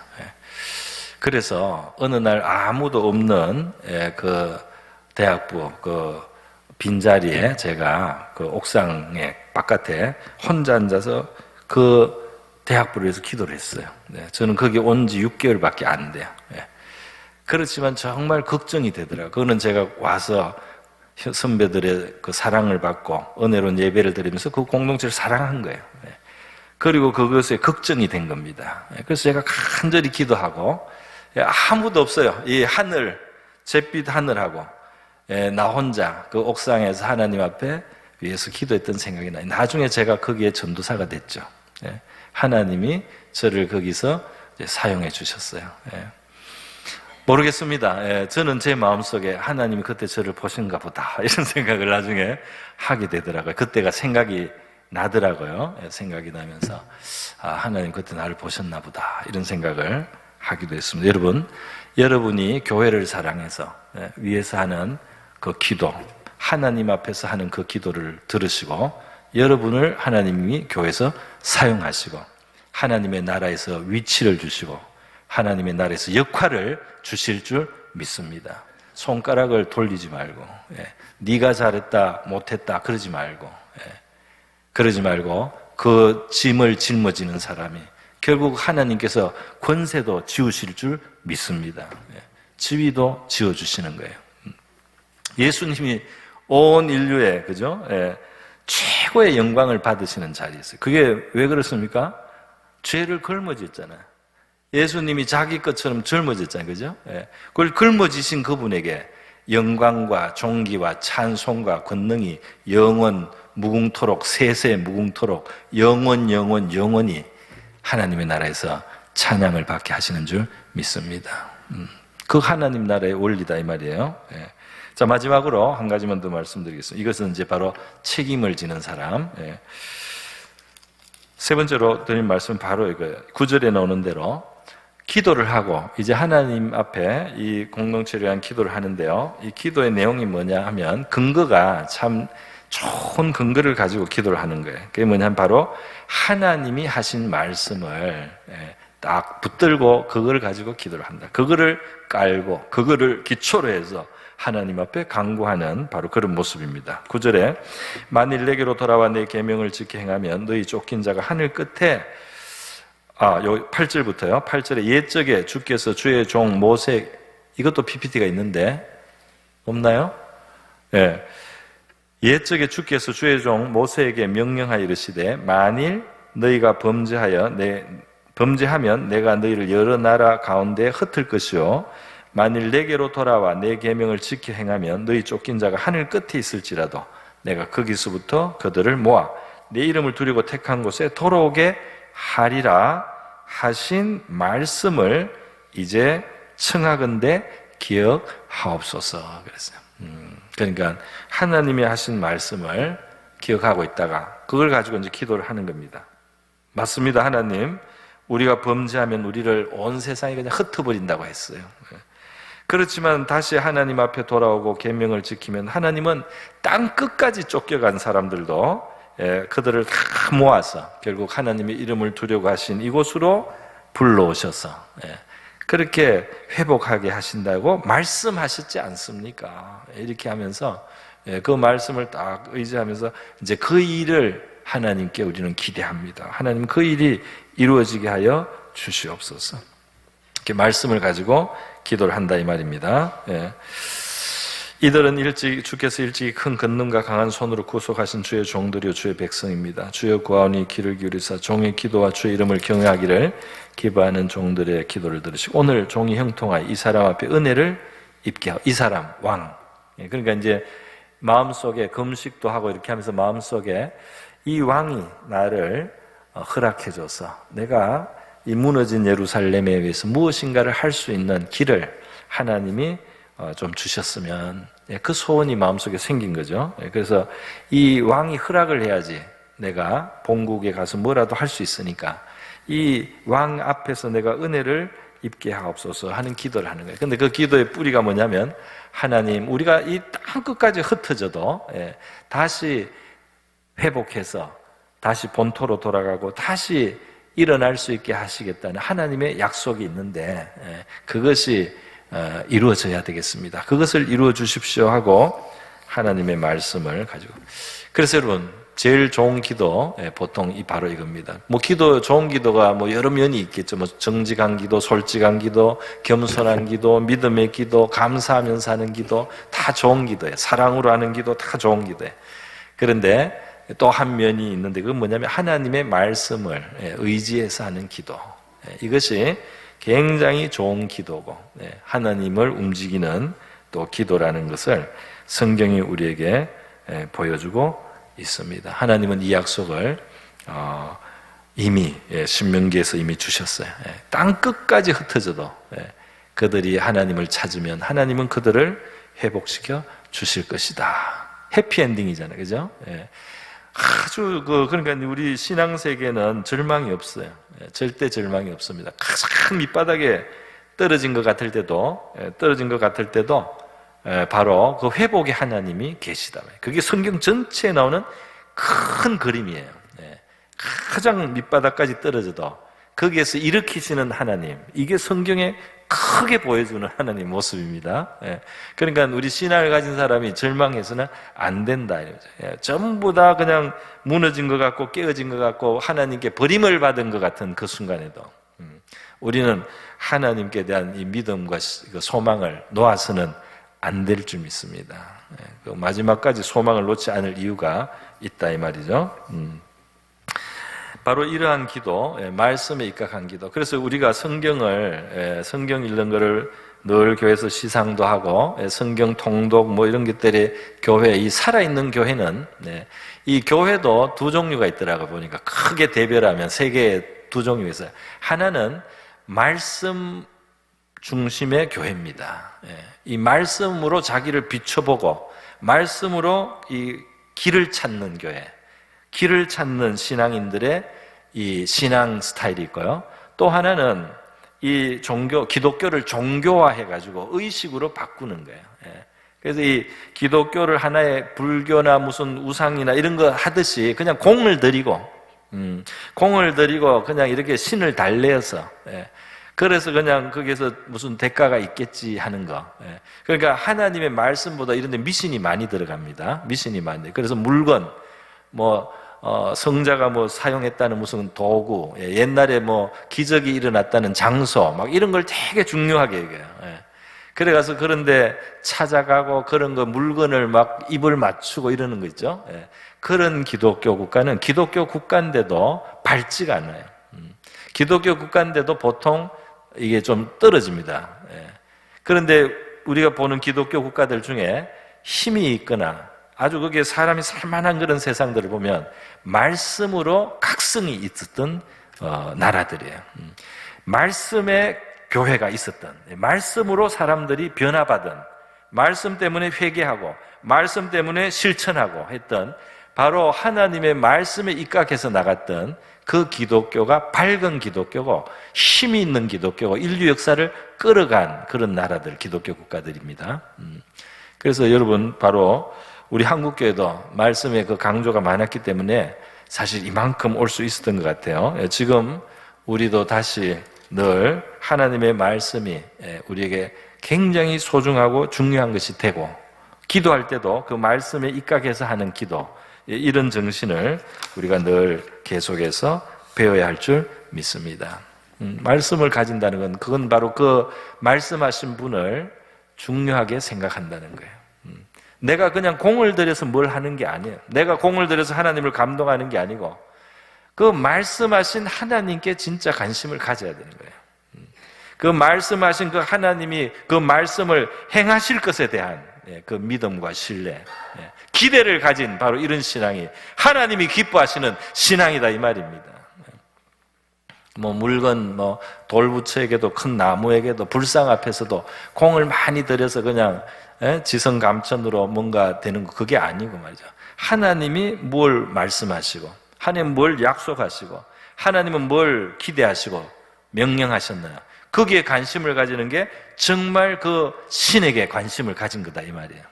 그래서 어느 날 아무도 없는 그 대학부 그 빈자리에 제가 그 옥상에 바깥에 혼자 앉아서 그 대학부를 위해서 기도를 했어요. 저는 거기 온 지 6개월밖에 안 돼요. 그렇지만 정말 걱정이 되더라고요. 그거는 제가 와서 선배들의 그 사랑을 받고 은혜로운 예배를 드리면서 그 공동체를 사랑한 거예요. 그리고 그것에 걱정이 된 겁니다. 그래서 제가 간절히 기도하고 아무도 없어요. 이 하늘, 잿빛 하늘하고 나 혼자 그 옥상에서 하나님 앞에 위해서 기도했던 생각이 나요. 나중에 제가 거기에 전도사가 됐죠. 하나님이 저를 거기서 사용해 주셨어요. 모르겠습니다. 저는 제 마음속에 하나님이 그때 저를 보신가 보다 이런 생각을 나중에 하게 되더라고요. 그때가 생각이 나더라고요. 생각이 나면서 하나님 그때 나를 보셨나 보다 이런 생각을 하기도 했습니다. 여러분, 여러분이 교회를 사랑해서 위에서 하는 그 기도, 하나님 앞에서 하는 그 기도를 들으시고 여러분을 하나님이 교회에서 사용하시고 하나님의 나라에서 위치를 주시고 하나님의 나라에서 역할을 주실 줄 믿습니다. 손가락을 돌리지 말고 네가 잘했다 못했다 그러지 말고 그 짐을 짊어지는 사람이 결국 하나님께서 권세도 지우실 줄 믿습니다. 지위도 지어주시는 거예요. 예수님이 온 인류의 그죠? 최고의 영광을 받으시는 자리였어요. 그게 왜 그렇습니까? 죄를 짊어졌잖아요. 예수님이 자기 것처럼 젊어졌잖아요. 그죠? 그걸 짊어지신 그분에게 영광과 존귀와 찬송과 권능이 영원 무궁토록 세세 무궁토록 영원히 하나님의 나라에서 찬양을 받게 하시는 줄 믿습니다. 그 하나님 나라의 원리다 이 말이에요. 자, 마지막으로 한 가지만 더 말씀드리겠습니다. 이것은 이제 바로 책임을 지는 사람. 세 번째로 드린 말씀은 바로 이거예요. 9절에 나오는 대로 기도를 하고 이제 하나님 앞에 이 공동체를 위한 기도를 하는데요. 이 기도의 내용이 뭐냐 하면 근거가 참 좋은 근거를 가지고 기도를 하는 거예요. 그게 뭐냐면 바로 하나님이 하신 말씀을 딱 붙들고 그거를 가지고 기도를 한다. 그거를 깔고 그거를 기초로 해서 하나님 앞에 간구하는 바로 그런 모습입니다. 9절에 만일 내게로 돌아와 내 계명을 지켜 행하면 너희 쫓긴 자가 하늘 끝에 8절부터요. 8절에 옛적에 주께서 주의 종 모세 이것도 PPT가 있는데 없나요? 예. 옛적에 주께서 주의 종 모세에게 명령하여 이르시되 만일 너희가 범죄하면 내가 너희를 여러 나라 가운데 흩을 것이요 만일 내게로 돌아와 내 계명을 지켜 행하면 너희 쫓긴 자가 하늘 끝에 있을지라도 내가 거기서부터 그들을 모아 내 이름을 두려고 택한 곳에 돌아오게 하리라 하신 말씀을 이제 청하건대 기억하옵소서 그랬어요. 그러니까 하나님이 하신 말씀을 기억하고 있다가 그걸 가지고 이제 기도를 하는 겁니다. 맞습니다. 하나님, 우리가 범죄하면 우리를 온 세상에 그냥 흩어버린다고 했어요. 그렇지만 다시 하나님 앞에 돌아오고 계명을 지키면 하나님은 땅 끝까지 쫓겨간 사람들도 그들을 다 모아서 결국 하나님의 이름을 두려고 하신 이곳으로 불러오셔서 그렇게 회복하게 하신다고 말씀하셨지 않습니까? 이렇게 하면서 그 말씀을 딱 의지하면서 이제 그 일을 하나님께 우리는 기대합니다. 하나님 그 일이 이루어지게 하여 주시옵소서. 이렇게 말씀을 가지고 기도를 한다 이 말입니다. 이들은 주께서 일찍이 큰 권능과 강한 손으로 구속하신 주의 종들이요 주의 백성입니다. 주여 구하오니 귀를 기울이사 종의 기도와 주의 이름을 경외하기를 기뻐하는 종들의 기도를 들으시고 오늘 종이 형통하여 이 사람 앞에 은혜를 입게 하고 이 사람 왕 그러니까 이제 마음속에 금식도 하고 이렇게 하면서 마음속에 이 왕이 나를 허락해줘서 내가 이 무너진 예루살렘에 위해서 무엇인가를 할 수 있는 길을 하나님이 좀 주셨으면 그 소원이 마음속에 생긴 거죠. 그래서 이 왕이 허락을 해야지 내가 본국에 가서 뭐라도 할 수 있으니까 이 왕 앞에서 내가 은혜를 입게 하옵소서 하는 기도를 하는 거예요. 근데 그 기도의 뿌리가 뭐냐면 하나님 우리가 이 땅 끝까지 흩어져도 다시 회복해서 다시 본토로 돌아가고 다시 일어날 수 있게 하시겠다는 하나님의 약속이 있는데 그것이 이루어져야 되겠습니다. 그것을 이루어 주십시오 하고 하나님의 말씀을 가지고 그래서 여러분 제일 좋은 기도 보통 바로 이겁니다. 뭐 기도 좋은 기도가 뭐 여러 면이 있겠죠. 뭐 정직한 기도, 솔직한 기도, 겸손한 기도, 믿음의 기도, 감사하면서 하는 기도 다 좋은 기도예요. 사랑으로 하는 기도 다 좋은 기도예요. 그런데 또 한 면이 있는데 그건 뭐냐면 하나님의 말씀을 의지해서 하는 기도. 이것이 굉장히 좋은 기도고 하나님을 움직이는 또 기도라는 것을 성경이 우리에게 보여주고 있습니다. 하나님은 이 약속을 이미 신명기에서 이미 주셨어요. 땅 끝까지 흩어져도 그들이 하나님을 찾으면 하나님은 그들을 회복시켜 주실 것이다. 해피엔딩이잖아요. 그죠? 아주 그러니까 우리 신앙 세계는 절망이 없어요. 절대 절망이 없습니다. 가장 밑바닥에 떨어진 것 같을 때도 바로 그 회복의 하나님이 계시다. 그게 성경 전체에 나오는 큰 그림이에요. 가장 밑바닥까지 떨어져도 거기에서 일으키시는 하나님, 이게 성경에 크게 보여주는 하나님 모습입니다. 그러니까 우리 신앙을 가진 사람이 절망해서는 안 된다. 전부 다 그냥 무너진 것 같고 깨어진 것 같고 하나님께 버림을 받은 것 같은 그 순간에도 우리는 하나님께 대한 이 믿음과 소망을 놓아서는 안 될 줄 믿습니다. 그 마지막까지 소망을 놓지 않을 이유가 있다 이 말이죠. 바로 이러한 기도, 말씀에 입각한 기도. 그래서 우리가 성경 읽는 거를 늘 교회에서 시상도 하고 성경 통독 뭐 이런 것들이 교회, 이 살아있는 교회는 이 교회도 두 종류가 있더라고 보니까 크게 대별하면 세 개의 두 종류가 있어요. 하나는 말씀 중심의 교회입니다. 이 말씀으로 자기를 비춰보고 말씀으로 이 길을 찾는 교회, 길을 찾는 신앙인들의 이 신앙 스타일이 있고요. 또 하나는 이 기독교를 종교화해가지고 의식으로 바꾸는 거예요. 그래서 이 기독교를 하나의 불교나 무슨 우상이나 이런 거 하듯이 그냥 공을 들이고 그냥 이렇게 신을 달래어서 그래서 그냥 거기에서 무슨 대가가 있겠지 하는 거. 그러니까 하나님의 말씀보다 이런 데 미신이 많이 들어갑니다. 미신이 많이. 그래서 물건, 성자가 사용했다는 무슨 도구, 옛날에 기적이 일어났다는 장소, 막 이런 걸 되게 중요하게 여겨요. 그래가서 그런데 찾아가고 그런 거 물건을 막 입을 맞추고 이러는 거 있죠. 그런 기독교 국가는 기독교 국가인데도 밝지가 않아요. 기독교 국가인데도 보통 이게 좀 떨어집니다. 그런데 우리가 보는 기독교 국가들 중에 힘이 있거나 아주 거기에 사람이 살만한 그런 세상들을 보면 말씀으로 각성이 있었던 나라들이에요. 말씀의 교회가 있었던, 말씀으로 사람들이 변화받은, 말씀 때문에 회개하고 말씀 때문에 실천하고 했던, 바로 하나님의 말씀에 입각해서 나갔던 그 기독교가 밝은 기독교고 힘이 있는 기독교고 인류 역사를 끌어간 그런 나라들, 기독교 국가들입니다. 그래서 여러분, 바로 우리 한국교회도 말씀의 그 강조가 많았기 때문에 사실 이만큼 올 수 있었던 것 같아요. 지금 우리도 다시 늘 하나님의 말씀이 우리에게 굉장히 소중하고 중요한 것이 되고, 기도할 때도 그 말씀에 입각해서 하는 기도, 이런 정신을 우리가 늘 계속해서 배워야 할 줄 믿습니다. 말씀을 가진다는 건, 그건 바로 그 말씀하신 분을 중요하게 생각한다는 거예요. 내가 그냥 공을 들여서 뭘 하는 게 아니에요. 내가 공을 들여서 하나님을 감동하는 게 아니고 그 말씀하신 하나님께 진짜 관심을 가져야 되는 거예요. 그 말씀하신 그 하나님이 그 말씀을 행하실 것에 대한 그 믿음과 신뢰, 기대를 가진 바로 이런 신앙이 하나님이 기뻐하시는 신앙이다, 이 말입니다. 물건, 돌부처에게도 큰 나무에게도 불상 앞에서도 공을 많이 들여서 그냥 지성감천으로 뭔가 되는 거, 그게 아니고 말이죠. 하나님이 뭘 말씀하시고, 하나님은 뭘 약속하시고, 하나님은 뭘 기대하시고 명령하셨나요? 거기에 관심을 가지는 게 정말 그 신에게 관심을 가진 거다, 이 말이에요.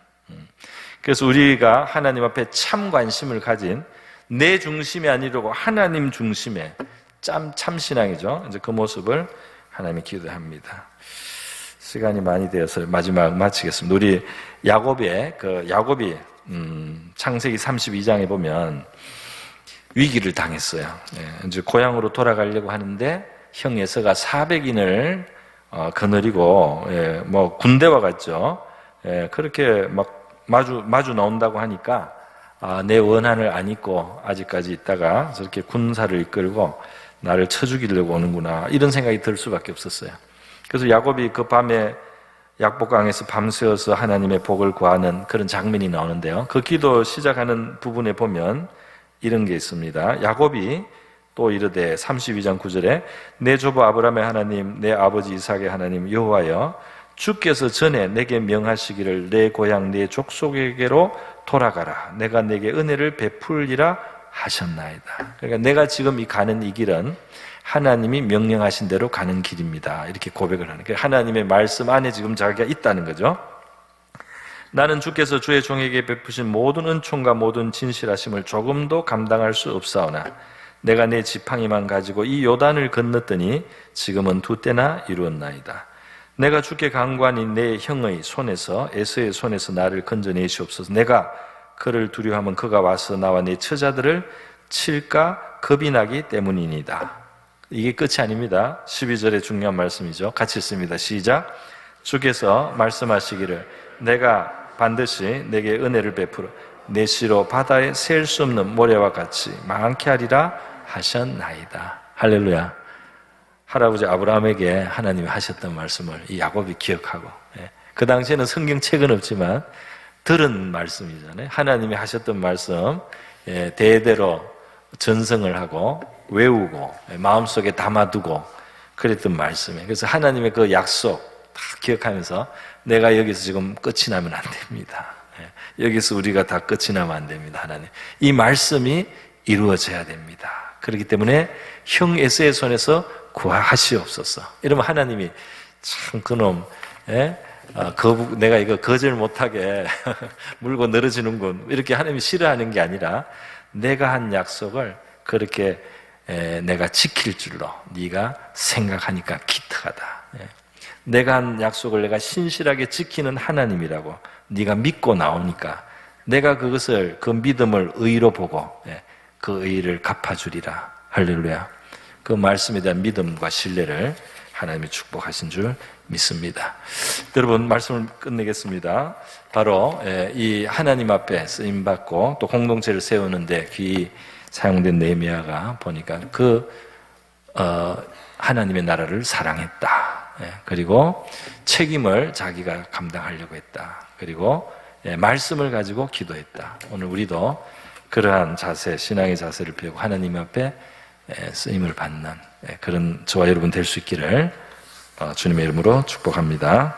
그래서 우리가 하나님 앞에 참 관심을 가진, 내 중심이 아니라고 하나님 중심의 참 신앙이죠. 이제 그 모습을 하나님이 기도합니다. 시간이 많이 되어서 마지막 마치겠습니다. 우리 야곱이 창세기 32장에 보면 위기를 당했어요. 이제 고향으로 돌아가려고 하는데 형 에서가 400인을 거느리고 군대와 같죠. 그렇게 막 마주 나온다고 하니까 내 원한을 안 입고 아직까지 있다가 저렇게 군사를 이끌고 나를 쳐 죽이려고 오는구나, 이런 생각이 들 수밖에 없었어요. 그래서 야곱이 그 밤에 약복강에서 밤새워서 하나님의 복을 구하는 그런 장면이 나오는데요. 그 기도 시작하는 부분에 보면 이런 게 있습니다. 야곱이 또 이르되 32장 9절에 내 조부 아브라함의 하나님, 내 아버지 이삭의 하나님 여호와여, 주께서 전에 내게 명하시기를 내 고향 내 족속에게로 돌아가라, 내가 내게 은혜를 베풀리라 하셨나이다. 그러니까 내가 지금 가는 이 길은 하나님이 명령하신 대로 가는 길입니다, 이렇게 고백을 하는 거예요. 하나님의 말씀 안에 지금 자기가 있다는 거죠. 나는 주께서 주의 종에게 베푸신 모든 은총과 모든 진실하심을 조금도 감당할 수 없사오나 내가 내 지팡이만 가지고 이 요단을 건넜더니 지금은 2때나 이루었나이다. 내가 주께 간구하니 내 형의 손에서, 에서의 손에서 나를 건져내시옵소서. 내가 그를 두려워하면 그가 와서 나와 내 처자들을 칠까 겁이 나기 때문이니다. 이게 끝이 아닙니다. 12절의 중요한 말씀이죠. 같이 읽습니다. 시작. 주께서 말씀하시기를 내가 반드시 내게 은혜를 베풀어 내 씨로 바다에 셀 수 없는 모래와 같이 많게 하리라 하셨나이다. 할렐루야. 할아버지 아브라함에게 하나님이 하셨던 말씀을 이 야곱이 기억하고, 그 당시에는 성경책은 없지만 들은 말씀이잖아요. 하나님이 하셨던 말씀 대대로 전승을 하고 외우고 마음속에 담아두고 그랬던 말씀이에요. 그래서 하나님의 그 약속 다 기억하면서 내가 여기서 지금 끝이 나면 안 됩니다. 여기서 우리가 다 끝이 나면 안 됩니다. 하나님, 이 말씀이 이루어져야 됩니다. 그렇기 때문에 형 에서의 손에서 구하시옵소서. 이러면 하나님이 참 그놈, 내가 이거 거절 못하게 물고 늘어지는군, 이렇게 하나님이 싫어하는 게 아니라 내가 한 약속을 그렇게 내가 지킬 줄로 네가 생각하니까 기특하다. 내가 한 약속을 내가 신실하게 지키는 하나님이라고 네가 믿고 나오니까 내가 그것을, 그 믿음을 의로 보고 그 의를 갚아주리라. 할렐루야. 그 말씀에 대한 믿음과 신뢰를 하나님이 축복하신 줄 믿습니다. 여러분, 말씀을 끝내겠습니다. 바로 이 하나님 앞에 쓰임받고 또 공동체를 세우는데 귀 사용된 느헤미야가 보니까 하나님의 나라를 사랑했다. 그리고 책임을 자기가 감당하려고 했다. 그리고 말씀을 가지고 기도했다. 오늘 우리도 그러한 자세, 신앙의 자세를 배우고 하나님 앞에 쓰임을 받는 그런 저와 여러분 될 수 있기를 주님의 이름으로 축복합니다.